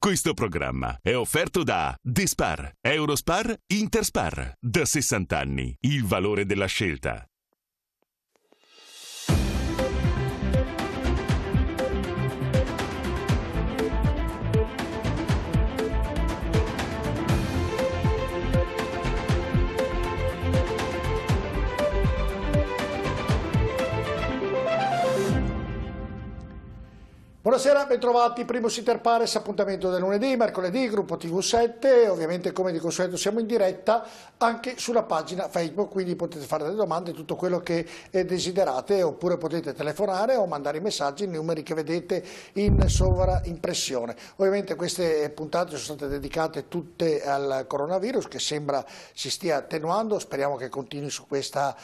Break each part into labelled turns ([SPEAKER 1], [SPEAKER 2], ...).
[SPEAKER 1] Questo programma è offerto da Despar, Eurospar, Interspar. Da 60 anni, il valore della scelta.
[SPEAKER 2] Buonasera, bentrovati, Primus Inter Pares, appuntamento del lunedì, mercoledì, gruppo TV7, ovviamente come di consueto siamo in diretta anche sulla pagina Facebook, quindi potete fare delle domande, tutto quello che desiderate, oppure potete telefonare o mandare i messaggi, i numeri che vedete in sovraimpressione. Ovviamente queste puntate sono state dedicate tutte al coronavirus che sembra si stia attenuando, speriamo che continui su questa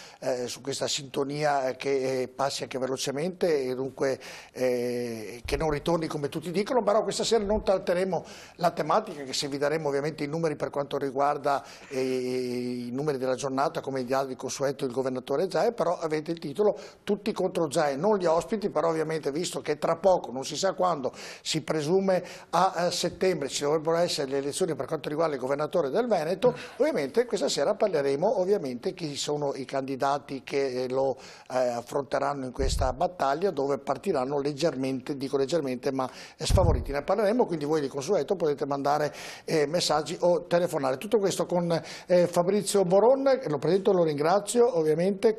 [SPEAKER 2] sintonia che passi anche velocemente e dunque che non ritorni come tutti dicono, però questa sera non tratteremo la tematica, che se vi daremo ovviamente i numeri per quanto riguarda i numeri della giornata, come di altri consueto il governatore Zaia, però avete il titolo tutti contro Zaia, non gli ospiti, però ovviamente visto che tra poco, non si sa quando, si presume a settembre ci dovrebbero essere le elezioni per quanto riguarda il governatore del Veneto, ovviamente questa sera parleremo ovviamente chi sono i candidati che lo affronteranno in questa battaglia, dove partiranno leggermente, dico leggermente, ma sfavoriti. Ne parleremo, quindi voi di consueto potete mandare messaggi o telefonare. Tutto questo con Fabrizio Boron, lo presento, lo ringrazio ovviamente,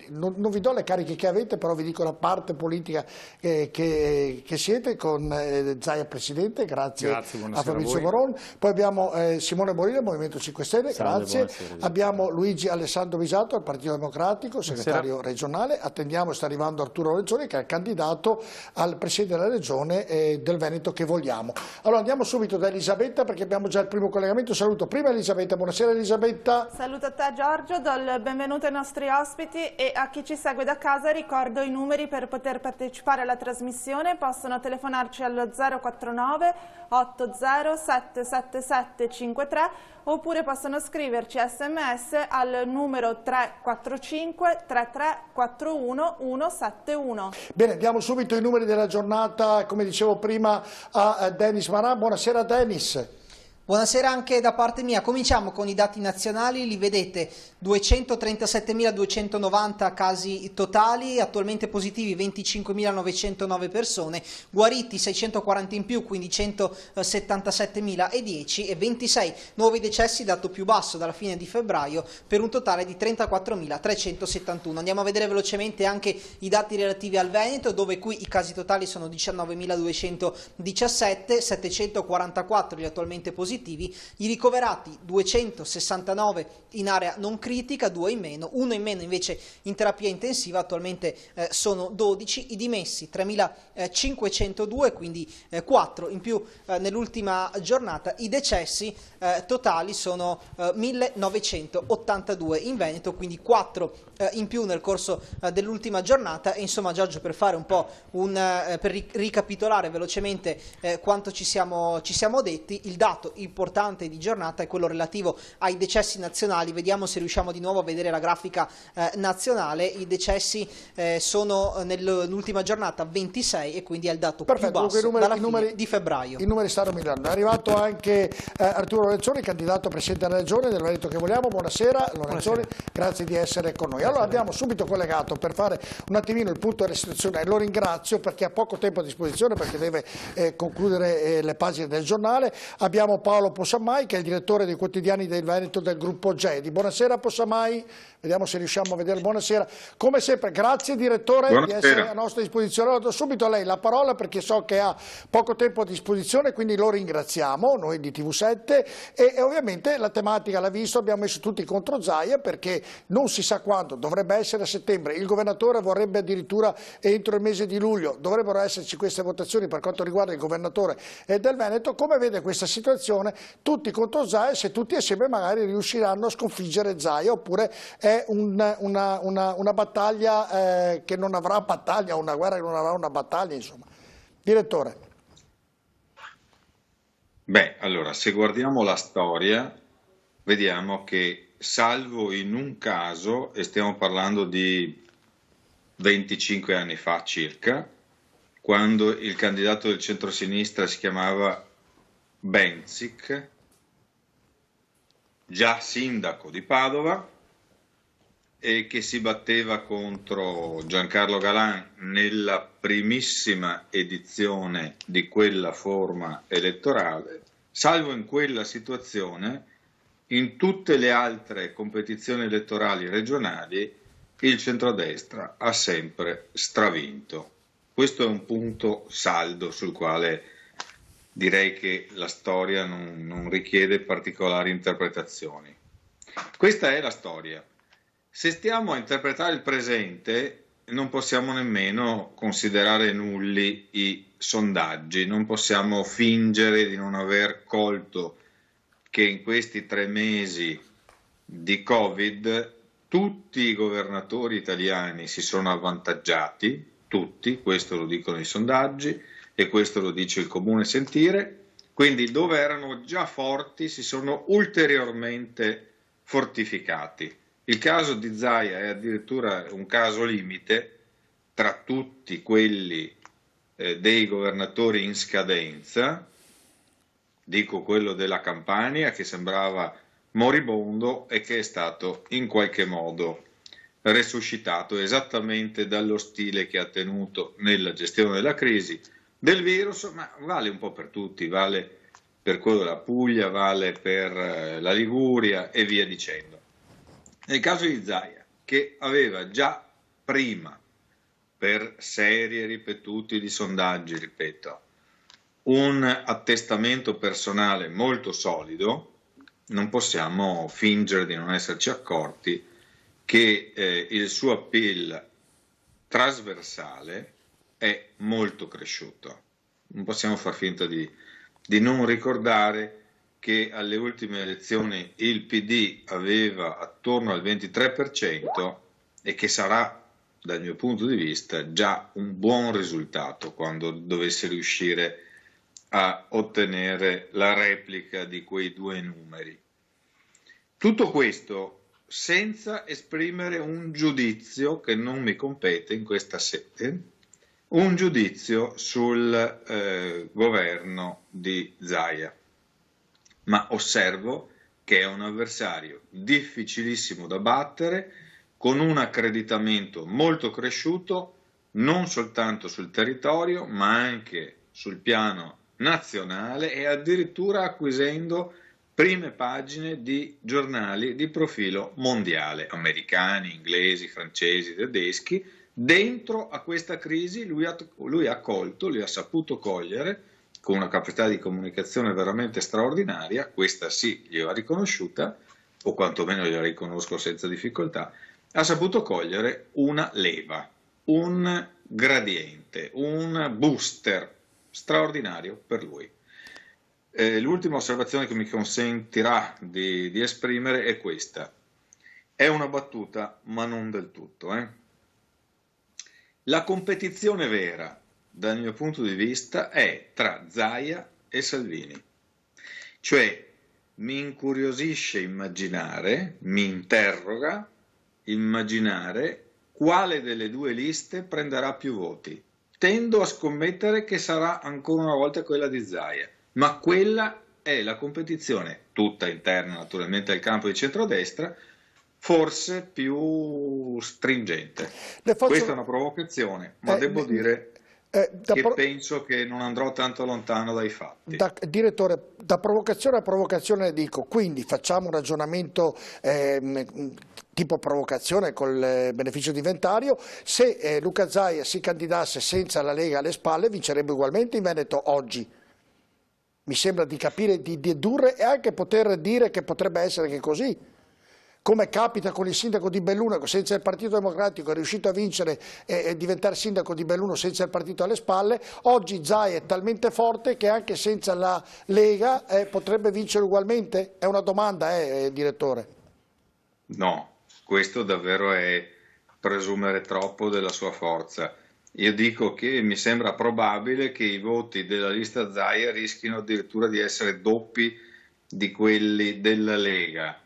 [SPEAKER 2] non vi do le cariche che avete, però vi dico la parte politica che siete, con Zaia Presidente, grazie a Fabrizio Boron. Poi abbiamo Simone Borilla, Movimento 5 Stelle, grazie. Abbiamo Luigi Alessandro Visato, al Partito Democratico, segretario regionale. Attendiamo, sta arrivando Arturo Legioni, che è il candidato al Presidente della Regione del Veneto che vogliamo. Allora andiamo subito da Elisabetta, perché abbiamo già il primo collegamento. Saluto prima Elisabetta, buonasera Elisabetta.
[SPEAKER 3] Saluto a te Giorgio, do il benvenuto ai nostri ospiti e a chi ci segue da casa ricordo i numeri per poter partecipare alla trasmissione. Possono telefonarci allo 049 80 777 53 oppure possono scriverci sms al numero 345 3341 171.
[SPEAKER 2] Bene, diamo subito i numeri della giornata, come dicevo prima, a Denis Maran. Buonasera Denis.
[SPEAKER 4] Buonasera anche da parte mia. Cominciamo con i dati nazionali, li vedete: 237.290 casi totali, attualmente positivi 25.909 persone, guariti 640 in più, quindi 177.010 e 26 nuovi decessi, dato più basso dalla fine di febbraio, per un totale di 34.371. Andiamo a vedere velocemente anche i dati relativi al Veneto, dove qui i casi totali sono 19.217, 744 gli attualmente positivi, i ricoverati 269 in area non critica, 2 in meno, 1 in meno invece in terapia intensiva, attualmente sono 12, i dimessi 3.502, quindi 4 in più nell'ultima giornata, i decessi totali sono 1.982 in Veneto, quindi 4 in più nel corso dell'ultima giornata. E insomma Giorgio, per fare un po' per ricapitolare velocemente quanto ci siamo detti, il dato importante di giornata è quello relativo ai decessi nazionali. Vediamo se riusciamo di nuovo a vedere la grafica nazionale. I decessi sono nell'ultima giornata 26 e quindi è il dato più basso dalla fine di febbraio.
[SPEAKER 2] I numeri stanno migliorando. È arrivato anche Arturo Lorenzoni, candidato Presidente della Regione del Veneto che vogliamo. Buonasera Lorenzoni, grazie di essere con noi. Allora abbiamo subito collegato per fare un attimino il punto della situazione, e lo ringrazio perché ha poco tempo a disposizione, perché deve concludere le pagine del giornale. Abbiamo Paolo Possamai, che è il direttore dei quotidiani del Veneto del gruppo GEDI. Buonasera Possamai, vediamo se riusciamo a vedere. Buonasera, come sempre grazie direttore di essere a nostra disposizione. Allora, do subito a lei la parola perché so che ha poco tempo a disposizione, quindi lo ringraziamo noi di TV7 e ovviamente la tematica l'ha visto, abbiamo messo tutti contro Zaia perché non si sa quando, dovrebbe essere a settembre, il governatore vorrebbe addirittura entro il mese di luglio, dovrebbero esserci queste votazioni per quanto riguarda il governatore del Veneto. Come vede questa situazione? Tutti contro Zaia, se tutti assieme magari riusciranno a sconfiggere Zaia, oppure è una battaglia che non avrà battaglia, una guerra che non avrà una battaglia, insomma. Direttore.
[SPEAKER 5] Beh, allora, se guardiamo la storia, vediamo che salvo in un caso, e stiamo parlando di 25 anni fa circa, quando il candidato del centrosinistra si chiamava Benzik, già sindaco di Padova, e che si batteva contro Giancarlo Galan nella primissima edizione di quella forma elettorale. Salvo in quella situazione, in tutte le altre competizioni elettorali regionali il centrodestra ha sempre stravinto. Questo è un punto saldo sul quale direi che la storia non richiede particolari interpretazioni. Questa è la storia. Se stiamo a interpretare il presente, non possiamo nemmeno considerare nulli i sondaggi, non possiamo fingere di non aver colto che in questi 3 mesi di Covid tutti i governatori italiani si sono avvantaggiati, tutti, questo lo dicono i sondaggi e questo lo dice il comune sentire, quindi dove erano già forti si sono ulteriormente fortificati. Il caso di Zaia è addirittura un caso limite tra tutti quelli dei governatori in scadenza, dico quello della Campania che sembrava moribondo e che è stato in qualche modo resuscitato esattamente dallo stile che ha tenuto nella gestione della crisi del virus, ma vale un po' per tutti, vale per quello della Puglia, vale per la Liguria e via dicendo. Nel caso di Zaia, che aveva già prima, per serie ripetuti di sondaggi, ripeto, un attestamento personale molto solido, non possiamo fingere di non esserci accorti che il suo appeal trasversale è molto cresciuto. Non possiamo far finta di non ricordare che alle ultime elezioni il PD aveva attorno al 23% e che sarà, dal mio punto di vista, già un buon risultato quando dovesse riuscire a ottenere la replica di quei 2 numeri. Tutto questo senza esprimere un giudizio che non mi compete in questa sede, un giudizio sul governo di Zaia. Ma osservo che è un avversario difficilissimo da battere, con un accreditamento molto cresciuto, non soltanto sul territorio, ma anche sul piano nazionale e addirittura acquisendo prime pagine di giornali di profilo mondiale, americani, inglesi, francesi, tedeschi. Dentro a questa crisi lui ha saputo cogliere, con una capacità di comunicazione veramente straordinaria, questa sì gliela riconosciuta, o quantomeno gliela riconosco senza difficoltà, ha saputo cogliere una leva, un gradiente, un booster straordinario per lui. L'ultima osservazione che mi consentirà di esprimere è questa. È una battuta, ma non del tutto. La competizione vera, dal mio punto di vista, è tra Zaia e Salvini. Cioè, mi incuriosisce immaginare, mi interroga immaginare quale delle 2 liste prenderà più voti. Tendo a scommettere che sarà ancora una volta quella di Zaia, ma quella è la competizione, tutta interna naturalmente al campo di centrodestra, forse più stringente. Questa è una provocazione, ma devo dire che penso che non andrò tanto lontano dai fatti.
[SPEAKER 2] Direttore, da provocazione a provocazione dico, quindi facciamo un ragionamento tipo provocazione col beneficio di inventario: se Luca Zaia si candidasse senza la Lega alle spalle vincerebbe ugualmente in Veneto oggi. Mi sembra di capire, di dedurre e anche poter dire che potrebbe essere che così. Come capita con il sindaco di Belluno, che senza il Partito Democratico è riuscito a vincere e diventare sindaco di Belluno senza il partito alle spalle, oggi Zaia è talmente forte che anche senza la Lega potrebbe vincere ugualmente? È una domanda, direttore?
[SPEAKER 5] No, questo davvero è presumere troppo della sua forza. Io dico che mi sembra probabile che i voti della lista Zaia rischino addirittura di essere doppi di quelli della Lega,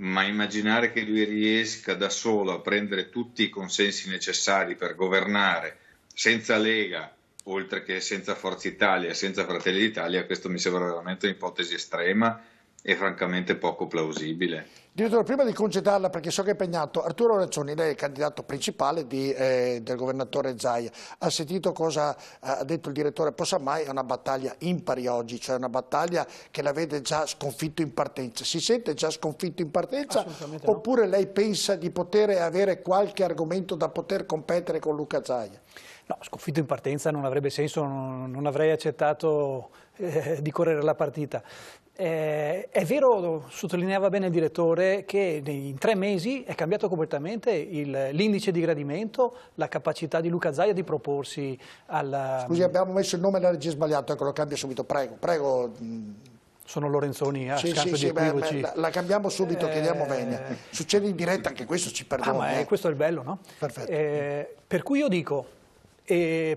[SPEAKER 5] ma immaginare che lui riesca da solo a prendere tutti i consensi necessari per governare senza Lega oltre che senza Forza Italia e senza Fratelli d'Italia, questo mi sembra veramente un'ipotesi estrema e francamente poco plausibile.
[SPEAKER 2] Direttore, prima di congedarla, perché so che è impegnato, Arturo Lorenzoni, lei è il candidato principale del governatore Zaia. Ha sentito cosa ha detto il direttore Possamai? È una battaglia impari oggi, cioè una battaglia che la vede già sconfitto in partenza. Si sente già sconfitto in partenza oppure no? Lei pensa di poter avere qualche argomento da poter competere con Luca Zaia?
[SPEAKER 6] No, sconfitto in partenza non avrebbe senso, non avrei accettato di correre la partita. È vero, sottolineava bene il direttore, che in 3 mesi è cambiato completamente l'indice di gradimento, la capacità di Luca Zaia di proporsi al...
[SPEAKER 2] Scusi, abbiamo messo il nome della regia sbagliato, ecco, lo cambia subito, prego.
[SPEAKER 6] Sono Lorenzoni, scanso di equivoci.
[SPEAKER 2] La cambiamo subito, chiediamo venia. Succede in diretta, anche questo ci perdona.
[SPEAKER 6] Ma questo è il bello, no?
[SPEAKER 2] Perfetto.
[SPEAKER 6] Per cui io dico, è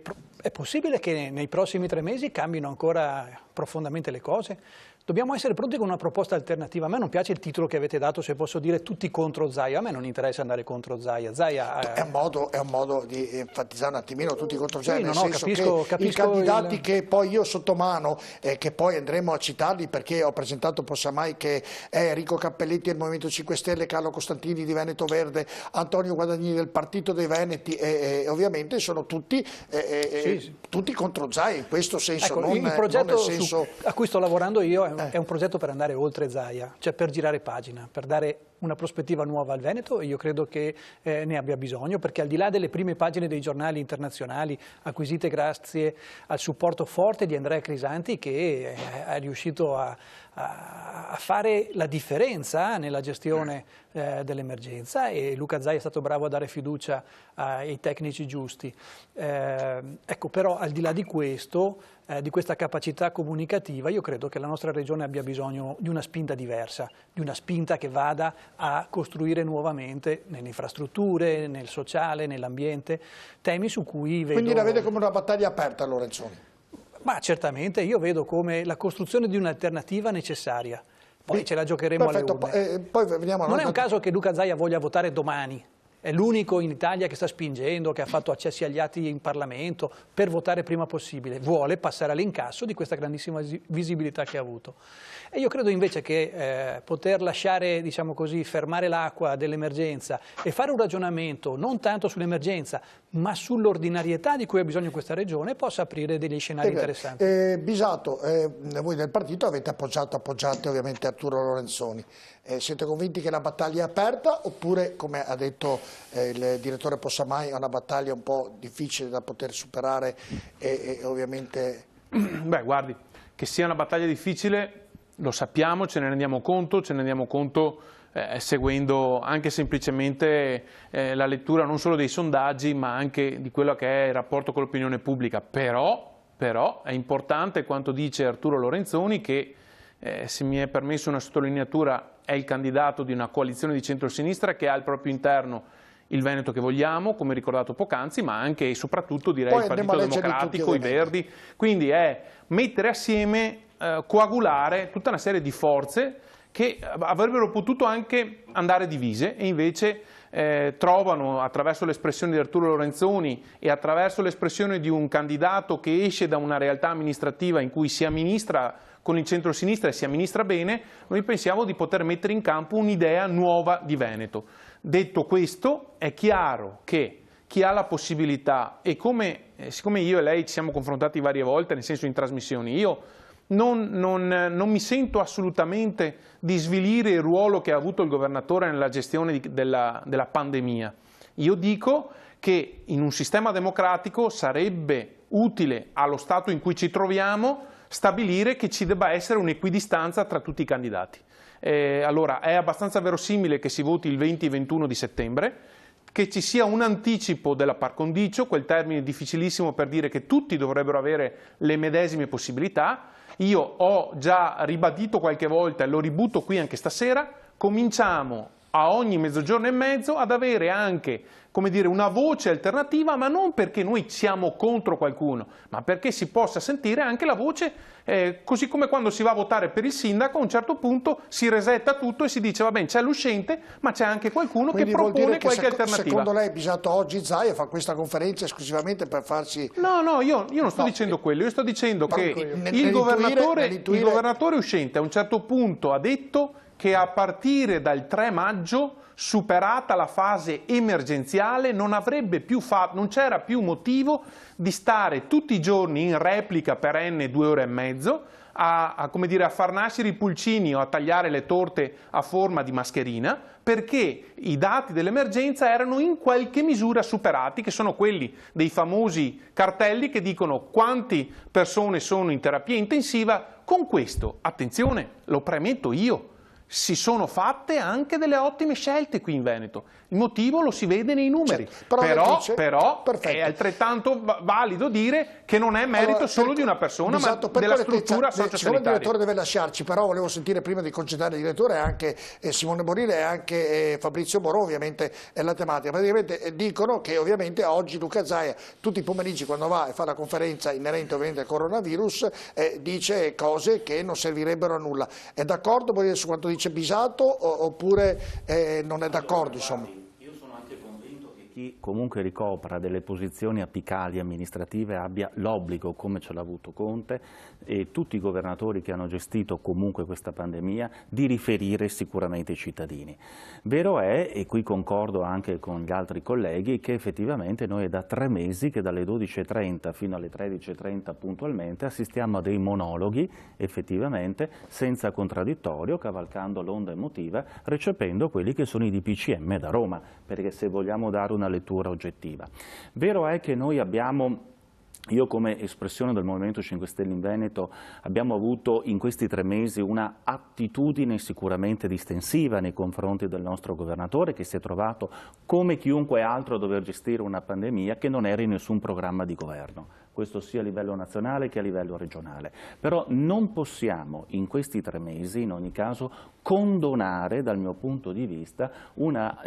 [SPEAKER 6] possibile che nei prossimi 3 mesi cambino ancora profondamente le cose? Dobbiamo essere pronti con una proposta alternativa. A me non piace il titolo che avete dato, se posso dire, tutti contro Zaia. A me non interessa andare contro Zaia.
[SPEAKER 2] È un modo di enfatizzare un attimino tutti contro Zaia,
[SPEAKER 6] sì,
[SPEAKER 2] nel senso che i candidati che poi io sottomano, che poi andremo a citarli perché ho presentato Possamai, che è Enrico Cappelletti del Movimento 5 Stelle, Carlo Costantini di Veneto Verde, Antonio Guadagnini del Partito dei Veneti, ovviamente sono tutti contro Zaia in questo senso.
[SPEAKER 6] Ecco, il progetto a cui sto lavorando io è un progetto per andare oltre Zaia, cioè per girare pagina, per dare una prospettiva nuova al Veneto, e io credo che ne abbia bisogno, perché al di là delle prime pagine dei giornali internazionali, acquisite grazie al supporto forte di Andrea Crisanti, che è riuscito a fare la differenza nella gestione dell'emergenza, e Luca Zaia è stato bravo a dare fiducia ai tecnici giusti. Ecco, però al di là di questo, di questa capacità comunicativa, io credo che la nostra regione abbia bisogno di una spinta diversa, di una spinta che vada a costruire nuovamente nelle infrastrutture, nel sociale, nell'ambiente, temi su cui vedo...
[SPEAKER 2] Quindi la vede come una battaglia aperta, Lorenzoni?
[SPEAKER 6] Ma certamente, io vedo come la costruzione di un'alternativa necessaria. Poi ce la giocheremo alle urne.
[SPEAKER 2] Poi veniamo
[SPEAKER 6] non è un caso che Luca Zaia voglia votare domani. È l'unico in Italia che sta spingendo, che ha fatto accessi agli atti in Parlamento per votare prima possibile. Vuole passare all'incasso di questa grandissima visibilità che ha avuto. E io credo invece che poter lasciare, diciamo così, fermare l'acqua dell'emergenza e fare un ragionamento non tanto sull'emergenza, ma sull'ordinarietà di cui ha bisogno questa regione, possa aprire degli scenari interessanti.
[SPEAKER 2] Bisato, voi del partito avete appoggiate ovviamente Arturo Lorenzoni. Siete convinti che la battaglia è aperta, oppure, come ha detto il direttore Possamai, è una battaglia un po' difficile da poter superare e ovviamente...
[SPEAKER 7] Beh, guardi, che sia una battaglia difficile lo sappiamo, ce ne rendiamo conto seguendo anche semplicemente la lettura non solo dei sondaggi, ma anche di quello che è il rapporto con l'opinione pubblica. Però è importante quanto dice Arturo Lorenzoni, che se mi è permesso una sottolineatura, è il candidato di una coalizione di centrosinistra che ha al proprio interno il Veneto che vogliamo, come ricordato poc'anzi, ma anche e soprattutto direi il Partito Democratico, i Verdi. Quindi è mettere assieme, coagulare tutta una serie di forze che avrebbero potuto anche andare divise, e invece trovano, attraverso l'espressione di Arturo Lorenzoni e attraverso l'espressione di un candidato che esce da una realtà amministrativa in cui si amministra con il centro-sinistra e si amministra bene, noi pensiamo di poter mettere in campo un'idea nuova di Veneto. Detto questo, è chiaro che chi ha la possibilità, e siccome io e lei ci siamo confrontati varie volte, nel senso in trasmissioni, io non mi sento assolutamente di svilire il ruolo che ha avuto il governatore nella gestione della pandemia. Io dico che in un sistema democratico sarebbe utile, allo stato in cui ci troviamo, stabilire che ci debba essere un'equidistanza tra tutti i candidati. Allora è abbastanza verosimile che si voti il 20 e 21 di settembre, che ci sia un anticipo della par condicio, quel termine difficilissimo per dire che tutti dovrebbero avere le medesime possibilità. Io ho già ribadito qualche volta e lo ributto qui anche stasera: cominciamo a ogni mezzogiorno e mezzo ad avere anche, come dire, una voce alternativa, ma non perché noi siamo contro qualcuno, ma perché si possa sentire anche la voce, così come quando si va a votare per il sindaco, a un certo punto si resetta tutto e si dice va bene, c'è l'uscente, ma c'è anche qualcuno che propone qualche alternativa.
[SPEAKER 2] Secondo lei Bisato oggi Zaia fa questa conferenza esclusivamente per farsi...
[SPEAKER 7] No, io non sto dicendo quello, io sto dicendo che il governatore uscente a un certo punto ha detto che a partire dal 3 maggio, superata la fase emergenziale, non c'era più motivo di stare tutti i giorni in replica perenne 2 ore e mezzo come dire, a far nascere i pulcini o a tagliare le torte a forma di mascherina, perché i dati dell'emergenza erano in qualche misura superati, che sono quelli dei famosi cartelli che dicono quante persone sono in terapia intensiva. Con questo, attenzione, lo premetto io, si sono fatte anche delle ottime scelte qui in Veneto. Il motivo lo si vede nei numeri, però è altrettanto valido dire che non è merito solo di una persona, ma della struttura sociosanitaria.
[SPEAKER 2] Il direttore deve lasciarci, però volevo sentire prima di concedere il direttore anche Simone Borile e anche Fabrizio Borò, ovviamente è la tematica. Praticamente dicono che ovviamente oggi Luca Zaia, tutti i pomeriggi quando va e fa la conferenza inerente ovviamente al coronavirus, dice cose che non servirebbero a nulla. È d'accordo Borile su quanto dice Bisato oppure non è d'accordo, insomma?
[SPEAKER 8] Chi comunque ricopra delle posizioni apicali amministrative abbia l'obbligo, come ce l'ha avuto Conte e tutti i governatori che hanno gestito comunque questa pandemia, di riferire sicuramente ai cittadini. Vero è, e qui concordo anche con gli altri colleghi, che effettivamente noi è da 3 mesi che dalle 12:30 fino alle 13:30 puntualmente assistiamo a dei monologhi, effettivamente, senza contraddittorio, cavalcando l'onda emotiva, recependo quelli che sono i DPCM da Roma, perché se vogliamo dare una lettura oggettiva. Vero è che noi abbiamo, io come espressione del Movimento 5 Stelle in Veneto, abbiamo avuto in questi 3 mesi una attitudine sicuramente distensiva nei confronti del nostro governatore, che si è trovato come chiunque altro a dover gestire una pandemia che non era in nessun programma di governo. Questo sia a livello nazionale che a livello regionale. Però non possiamo in questi 3 mesi, in ogni caso, condonare dal mio punto di vista una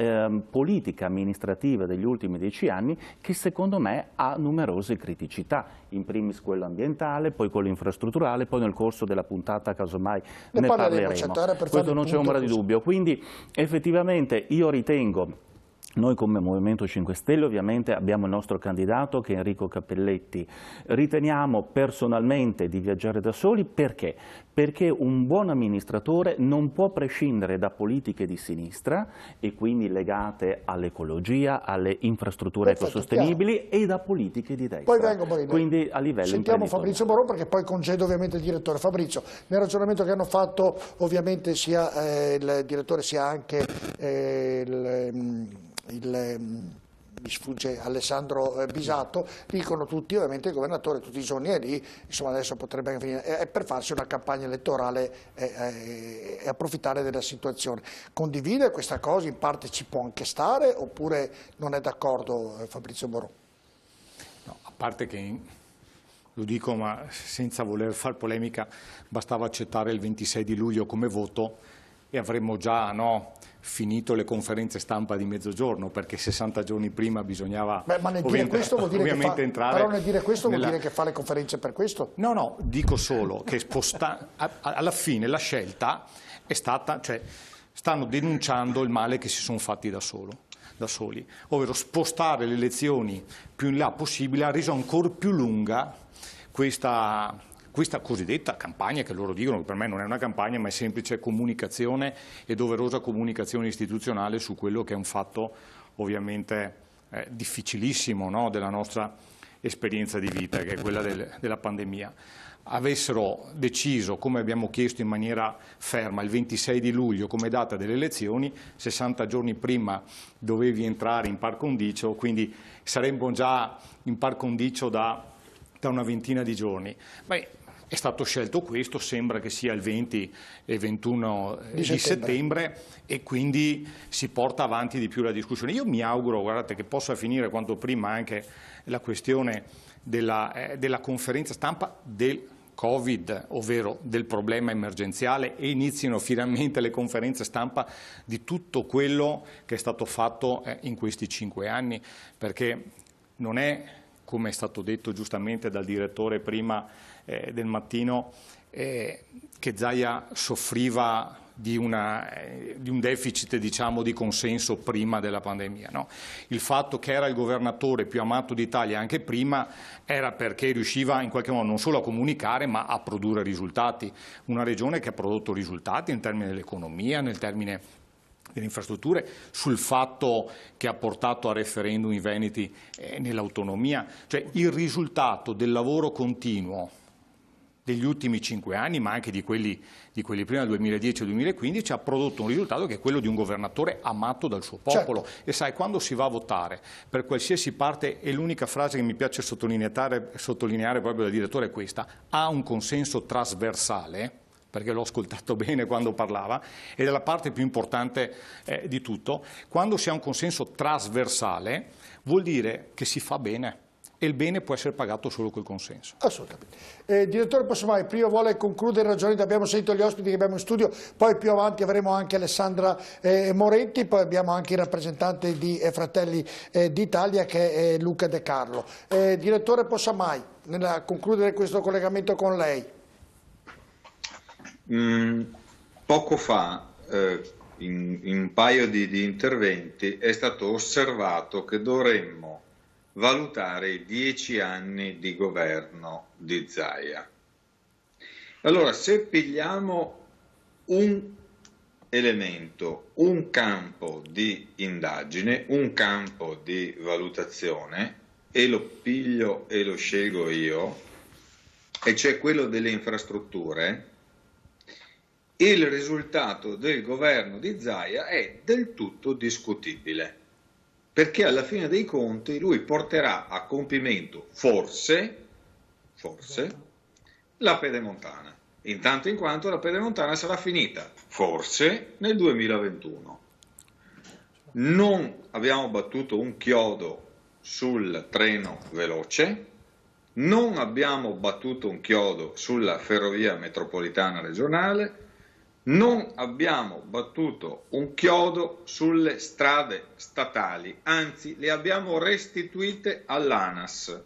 [SPEAKER 8] politica amministrativa degli ultimi 10 anni che secondo me ha numerose criticità, in primis quello ambientale, poi quello infrastrutturale, poi nel corso della puntata casomai ne parleremo. Questo non c'è ombra di dubbio. Quindi effettivamente io ritengo, noi come Movimento 5 Stelle ovviamente abbiamo il nostro candidato che è Enrico Cappelletti, riteniamo personalmente di viaggiare da soli perché? Perché un buon amministratore non può prescindere da politiche di sinistra e quindi legate all'ecologia, alle infrastrutture ecosostenibili e da politiche di destra.
[SPEAKER 2] Poi vengo Borile.
[SPEAKER 8] Quindi a livello
[SPEAKER 2] sentiamo Fabrizio Borò perché poi concedo ovviamente il direttore. Fabrizio, nel ragionamento che hanno fatto ovviamente sia il direttore sia anche mi sfugge Alessandro Bisato, dicono tutti, ovviamente il governatore tutti i giorni è lì, insomma adesso potrebbe anche finire, è per farsi una campagna elettorale e approfittare della situazione. Condivide questa cosa, in parte ci può anche stare oppure non è d'accordo Fabrizio Borò?
[SPEAKER 9] No, a parte che, lo dico ma senza voler far polemica, bastava accettare il 26 di luglio come voto e avremmo già finito le conferenze stampa di mezzogiorno, perché 60 giorni prima bisognava
[SPEAKER 2] ma nel dire questo vuol dire
[SPEAKER 9] ovviamente entrare.
[SPEAKER 2] Però nel dire questo vuol dire che fa le conferenze per questo?
[SPEAKER 9] No, dico solo che alla fine la scelta è stata, cioè stanno denunciando il male che si sono fatti da soli, ovvero spostare le elezioni più in là possibile ha reso ancora più lunga questa cosiddetta campagna, che loro dicono che per me non è una campagna ma è semplice comunicazione e doverosa comunicazione istituzionale su quello che è un fatto ovviamente difficilissimo della nostra esperienza di vita, che è quella della pandemia. Avessero deciso, come abbiamo chiesto in maniera ferma, il 26 di luglio come data delle elezioni, 60 giorni prima dovevi entrare in par condicio, quindi saremmo già in par condicio da una ventina di giorni. È stato scelto questo, sembra che sia il 20 e 21 di settembre e quindi si porta avanti di più la discussione. Io mi auguro, guardate, che possa finire quanto prima anche la questione della conferenza stampa del Covid, ovvero del problema emergenziale, e inizino finalmente le conferenze stampa di tutto quello che è stato fatto in questi 5 anni, perché non è, come è stato detto giustamente dal direttore prima del mattino, che Zaia soffriva di un deficit, diciamo, di consenso prima della pandemia. No? Il fatto che era il governatore più amato d'Italia anche prima era perché riusciva in qualche modo non solo a comunicare ma a produrre risultati. Una regione che ha prodotto risultati nel termine dell'economia, nel termine delle infrastrutture, sul fatto che ha portato a referendum i veneti nell'autonomia. Cioè il risultato del lavoro continuo degli ultimi 5 anni, ma anche di quelli prima del 2010 e 2015, ha prodotto un risultato che è quello di un governatore amato dal suo popolo. Certo. E sai, quando si va a votare per qualsiasi parte, e l'unica frase che mi piace sottolineare proprio dal direttore è questa: ha un consenso trasversale, perché l'ho ascoltato bene quando parlava, ed è la parte più importante di tutto. Quando si ha un consenso trasversale vuol dire che si fa bene. E il bene può essere pagato solo col consenso.
[SPEAKER 2] Assolutamente. Direttore Possamai, prima vuole concludere ragioni, abbiamo sentito gli ospiti che abbiamo in studio, poi più avanti avremo anche Alessandra Moretti, poi abbiamo anche il rappresentante di Fratelli d'Italia che è Luca De Carlo. Direttore Possamai, nel concludere questo collegamento con lei.
[SPEAKER 5] Poco fa, in un paio di interventi, è stato osservato che dovremmo valutare i 10 anni di governo di Zaia. Allora, se pigliamo un elemento, un campo di indagine, un campo di valutazione, e lo piglio e lo scelgo io, e c'è quello delle infrastrutture, il risultato del governo di Zaia è del tutto discutibile. Perché alla fine dei conti lui porterà a compimento forse la Pedemontana, intanto in quanto la Pedemontana sarà finita forse nel 2021. Non abbiamo battuto un chiodo sul treno veloce, non abbiamo battuto un chiodo sulla ferrovia metropolitana regionale, non abbiamo battuto un chiodo sulle strade statali, anzi le abbiamo restituite all'ANAS.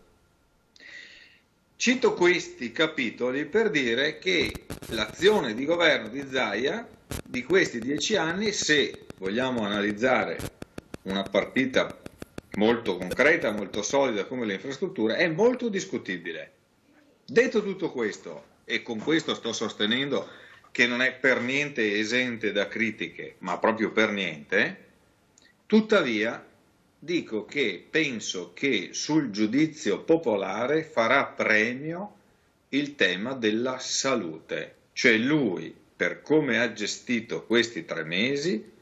[SPEAKER 5] Cito questi capitoli per dire che l'azione di governo di Zaia di questi 10 anni, se vogliamo analizzare una partita molto concreta, molto solida come le infrastrutture, è molto discutibile. Detto tutto questo, e con questo sto sostenendo che non è per niente esente da critiche, ma proprio per niente, tuttavia dico che penso che sul giudizio popolare farà premio il tema della salute, cioè lui, per come ha gestito questi 3 mesi,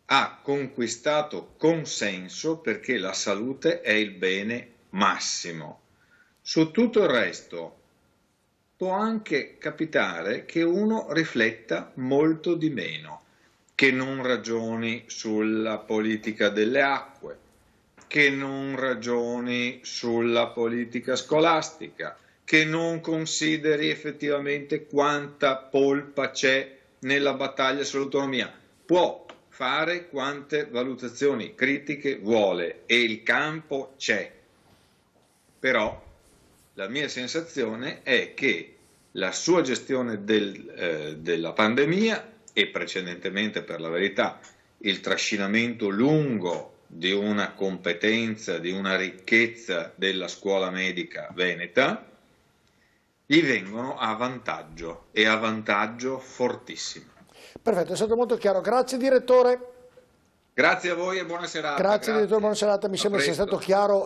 [SPEAKER 5] ha conquistato consenso perché la salute è il bene massimo. Su tutto il resto può anche capitare che uno rifletta molto di meno, che non ragioni sulla politica delle acque, che non ragioni sulla politica scolastica, che non consideri effettivamente quanta polpa c'è nella battaglia sull'autonomia. Può fare quante valutazioni critiche vuole e il campo c'è, però la mia sensazione è che la sua gestione della pandemia e precedentemente, per la verità, il trascinamento lungo di una competenza, di una ricchezza della scuola medica veneta, gli vengono a vantaggio e a vantaggio fortissimo.
[SPEAKER 2] Perfetto, è stato molto chiaro. Grazie direttore.
[SPEAKER 5] Grazie a voi e buona serata.
[SPEAKER 2] Grazie direttore, buona serata. Mi sembra sia stato chiaro.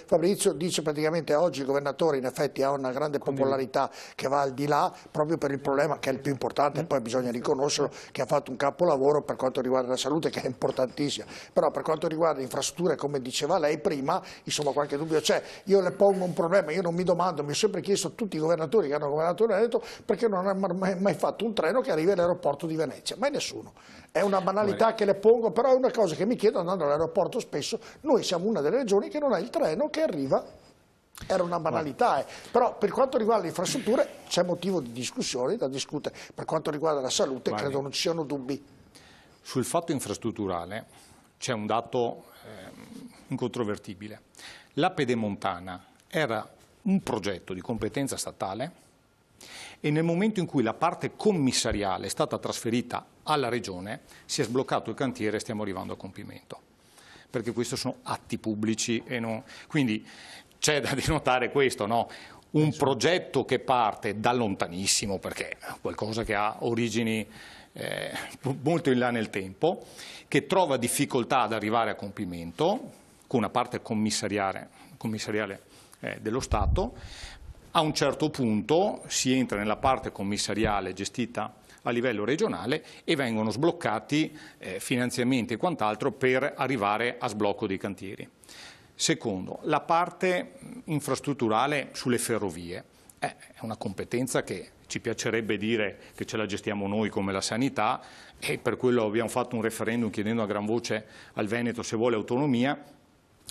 [SPEAKER 2] Fabrizio dice praticamente oggi il governatore in effetti ha una grande popolarità che va al di là proprio per il problema che è il più importante, poi bisogna riconoscerlo, che ha fatto un capolavoro per quanto riguarda la salute, che è importantissima, però per quanto riguarda infrastrutture, come diceva lei prima, insomma qualche dubbio c'è. Io le pongo un problema, io non mi domando, mi ho sempre chiesto a tutti i governatori che hanno governato il Veneto perché non hanno mai fatto un treno che arrivi all'aeroporto di Venezia, mai nessuno. È una banalità che le pongo, però è una cosa che mi chiedo andando all'aeroporto spesso. Noi siamo una delle regioni che non ha il treno che arriva Era una banalità, però per quanto riguarda le infrastrutture c'è motivo di discussione da discutere, per quanto riguarda la salute credo non ci siano dubbi.
[SPEAKER 9] Sul fatto infrastrutturale c'è un dato incontrovertibile. La Pedemontana era un progetto di competenza statale e nel momento in cui la parte commissariale è stata trasferita alla Regione si è sbloccato il cantiere e stiamo arrivando a compimento, perché questi sono atti pubblici e non... Quindi c'è da denotare questo, no? Un progetto che parte da lontanissimo, perché è qualcosa che ha origini molto in là nel tempo, che trova difficoltà ad arrivare a compimento con una parte commissariale dello Stato. A un certo punto si entra nella parte commissariale gestita a livello regionale e vengono sbloccati finanziamenti e quant'altro per arrivare a sblocco dei cantieri. Secondo, la parte infrastrutturale sulle ferrovie è una competenza che ci piacerebbe dire che ce la gestiamo noi come la sanità, e per quello abbiamo fatto un referendum chiedendo a gran voce al Veneto se vuole autonomia,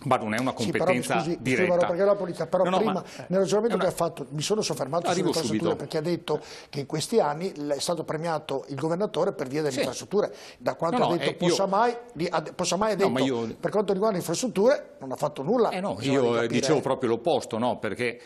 [SPEAKER 9] ma non è una competenza diretta.
[SPEAKER 2] Perché la politica, però prima nel ragionamento che ha fatto mi sono soffermato sulle infrastrutture, perché ha detto che in questi anni è stato premiato il governatore per via delle infrastrutture. Da quanto ha detto Possamai ha detto per quanto riguarda le infrastrutture non ha fatto nulla.
[SPEAKER 9] Io dicevo proprio l'opposto, no? Perché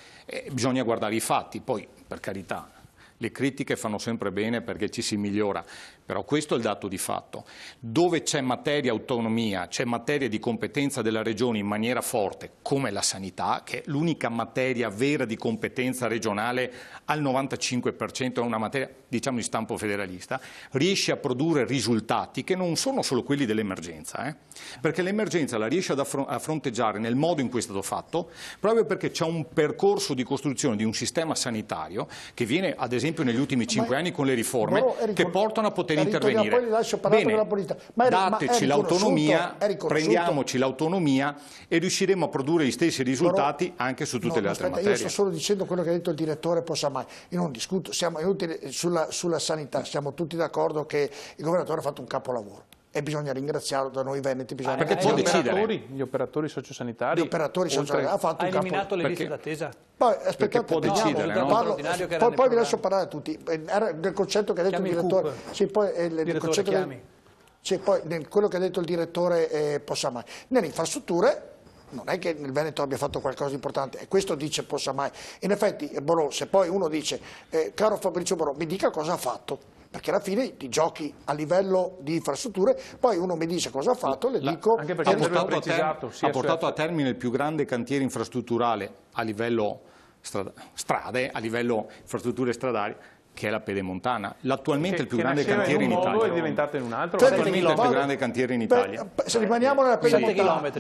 [SPEAKER 9] bisogna guardare i fatti, poi per carità le critiche fanno sempre bene perché ci si migliora, però questo è il dato di fatto. Dove c'è materia autonomia, c'è materia di competenza della Regione in maniera forte, come la sanità, che è l'unica materia vera di competenza regionale al 95%, è una materia diciamo di stampo federalista, riesce a produrre risultati che non sono solo quelli dell'emergenza, perché l'emergenza la riesce a fronteggiare nel modo in cui è stato fatto, proprio perché c'è un percorso di costruzione di un sistema sanitario che viene ad esempio negli ultimi 5 anni con le riforme che portano a poter intervenire. Bene, dateci l'autonomia, prendiamoci l'autonomia e riusciremo a produrre gli stessi risultati anche su tutte le altre materie.
[SPEAKER 2] Io sto solo dicendo quello che ha detto il direttore Possamai, io non discuto, siamo inutili sulla sanità, siamo tutti d'accordo che il governatore ha fatto un capolavoro. E bisogna ringraziarlo da noi veneti,
[SPEAKER 9] perché può decidere.
[SPEAKER 7] Gli operatori sociosanitari,
[SPEAKER 2] ha fatto
[SPEAKER 6] ha eliminato le liste d'attesa.
[SPEAKER 2] Poi aspettate,
[SPEAKER 9] può decidere,
[SPEAKER 2] poi vi lascio parlare a tutti. Era del concetto che ha detto il direttore. Quello che ha detto il direttore Possamai. Nelle infrastrutture non è che il Veneto abbia fatto qualcosa di importante, e questo dice Possamai. In effetti, Borò, se poi uno dice, caro Fabrizio Borò, mi dica cosa ha fatto. Perché alla fine ti giochi a livello di infrastrutture, poi uno mi dice cosa ha fatto, le dico...
[SPEAKER 7] Anche perché
[SPEAKER 9] ha portato a termine il più grande cantiere infrastrutturale a livello strade, a livello infrastrutture stradali, che è la Pedemontana. Attualmente il più grande cantiere in Italia.
[SPEAKER 7] È diventato in un altro.
[SPEAKER 9] Attualmente il più grande cantiere in Italia.
[SPEAKER 2] Se rimaniamo nella Pedemontana,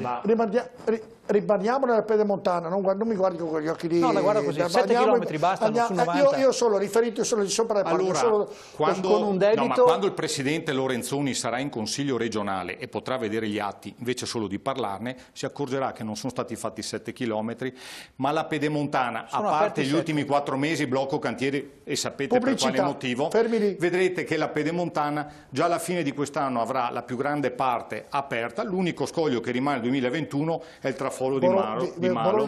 [SPEAKER 2] rimaniamo nella Pedemontana, non mi guardi con quegli occhi di...
[SPEAKER 6] No, la guarda così, 7 chilometri bastano, su 90.
[SPEAKER 2] Io sono riferito solo di sopra le parti,
[SPEAKER 9] con un debito... quando il presidente Lorenzoni sarà in consiglio regionale e potrà vedere gli atti, invece solo di parlarne, si accorgerà che non sono stati fatti 7 chilometri, ma la Pedemontana, a parte gli ultimi 4 mesi, blocco cantieri, e sapete per quale motivo, vedrete che la Pedemontana già alla fine di quest'anno avrà la più grande parte aperta, l'unico scoglio che rimane nel 2021 è il traforo di Malo,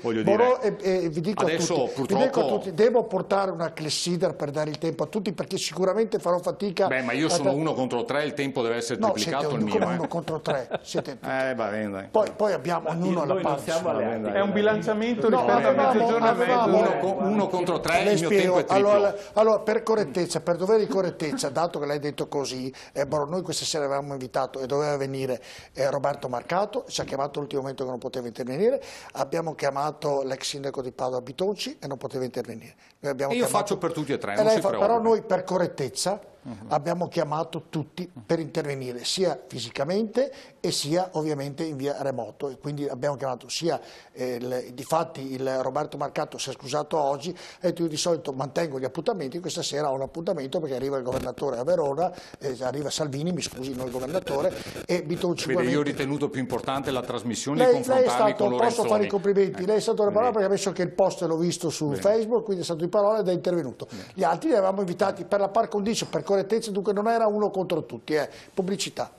[SPEAKER 9] voglio dire.
[SPEAKER 2] Vi dico
[SPEAKER 9] adesso purtroppo...
[SPEAKER 2] a tutti, devo portare una clessidra per dare il tempo a tutti, perché sicuramente farò fatica.
[SPEAKER 9] Ma io sono 1 contro 3, il tempo deve essere triplicato il mio.
[SPEAKER 2] No, 1 contro 3, siete tutti.
[SPEAKER 9] Va bene,
[SPEAKER 2] poi abbiamo ognuno alla parte.
[SPEAKER 7] È un bilanciamento rispetto a mezzogiorno e mezzo.
[SPEAKER 9] 1 contro 3, il mio tempo è triplo.
[SPEAKER 2] Allora, per correttezza, per dovere di correttezza, dato che l'hai detto così, noi questa sera avevamo invitato e doveva venire Roberto Marcato, ci ha chiamato all'ultimo momento che non poteva intervenire, abbiamo chiamato l'ex sindaco di Padova Bitonci e non poteva intervenire.
[SPEAKER 9] Io faccio per tutti e 3, non si preoccupi.
[SPEAKER 2] Però noi per correttezza abbiamo chiamato tutti per intervenire, sia fisicamente e sia ovviamente in via remoto, e quindi abbiamo chiamato sia, difatti il Roberto Marcato si è scusato oggi, e io di solito mantengo gli appuntamenti, questa sera ho un appuntamento perché arriva il governatore a Verona, arriva Salvini, mi scusi, non il governatore, e Bitonci.
[SPEAKER 9] Vede, io ho ritenuto più importante la trasmissione e confrontarmi con Lorenzoni.
[SPEAKER 2] Posso fare i complimenti, lei è stato la parola perché ha messo che il post l'ho visto su Facebook, quindi è stato di parola ed è intervenuto. Gli altri li avevamo invitati per la par condicio, per correttezza, dunque non era 1 contro tutti, pubblicità.